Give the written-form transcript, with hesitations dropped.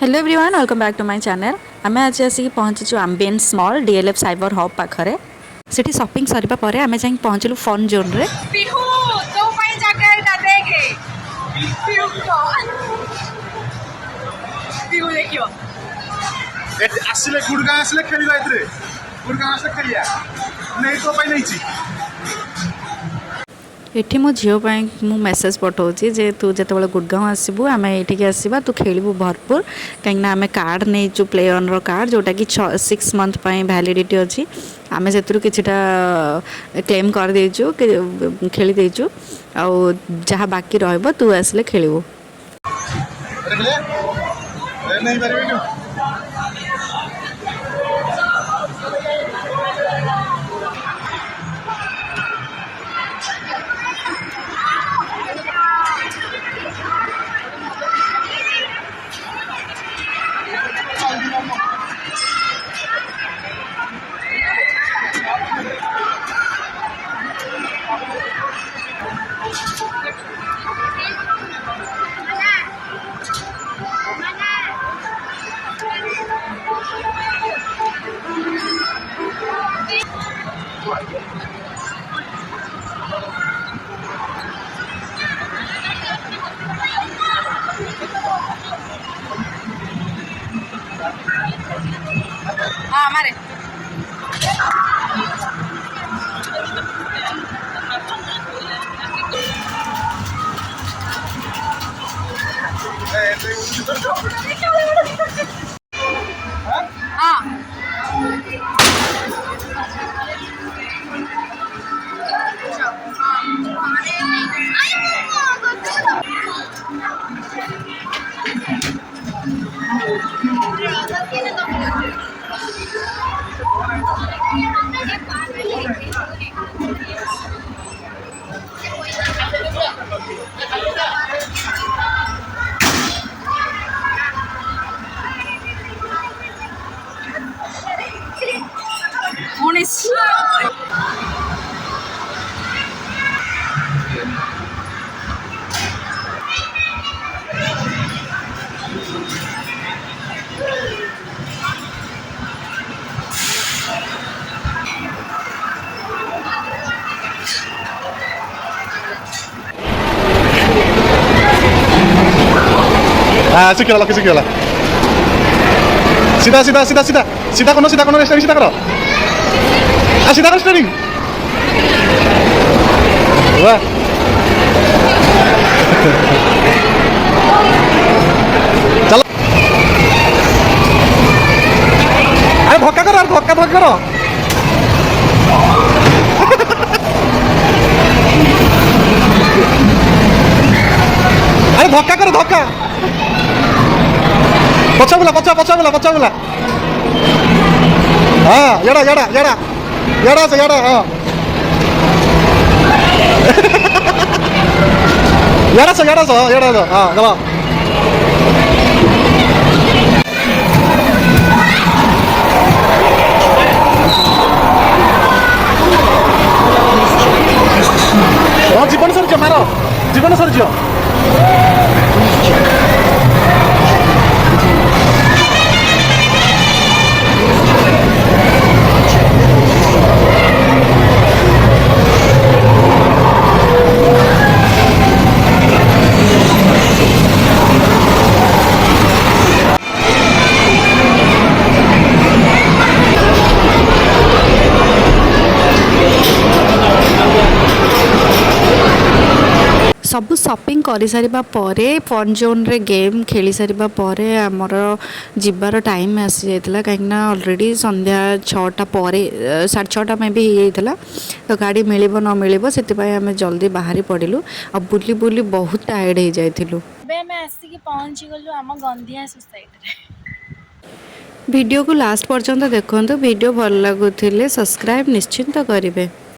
Hello everyone welcome back to my channel. आम आज आसिक पहुँचीचु Ambience Mall DLF Cyber Hub पाखरे। सेठी शॉपिंग सरिबा परे आमे जाई पहुँचलु फन जोन रे। पिहू तो पई जाके ता देखे पिहू को पिहू देखियो आसिले गुड़गाँ आसिले खेलिबा एतरे गुड़गाँ आसिले खेलिया नहीं तो पई नहीं छी एठी मो झियो पाई मु मेसेज पठाउची जे तू जतबेले गुड़गाँव आसबू आमे एठिक आसीबा तू खेलिबू भरपूर कहीं आमे कार्ड नहीं जो प्ले ऑन रो कार्ड जोटा कि 6 मंथ पाई वैलिडिटी अछि आमे सेतरु किछटा क्लेम कर देजु खेली देजु आ जहा बाकी रहबो तू आसले खेलिबू। नहीं परबे हां मारे हां हाँ सिक्किला सीधा सीधा सीधा सीधा सीधा करो स्टेरिंग सीधा करो सीधा करो स्टेरिंग वाह चलो अरे धक्का करो धक्का करो अरे धक्का करो धक्का पचा बोला हाँ जड़ा से हाँ जड़ा हाँ चलो जीवन सर मार जीवन सर सबू शॉपिंग कर सारिबा परे फन जोन रे गेम खेली सारिबा परे हमर जिबार टाइम आसी जाइतला कहीं ऑलरेडी संध्या 6टा परे 6:30 में भी हो जाइतला तो गाड़ी मिलिबो न मिलिबो सेति पय हमें जल्दी बाहरी पड़िलु अब बुली बुली बहुत टायर्ड हो जाइथिलु। बे मैं आसी के पहुंची गलु हम गंधिया सोसाइटी रे। वीडियो को लास्ट पर्यंत देखंतु वीडियो भल लागुथिले सब्सक्राइब निश्चिंत करिवे।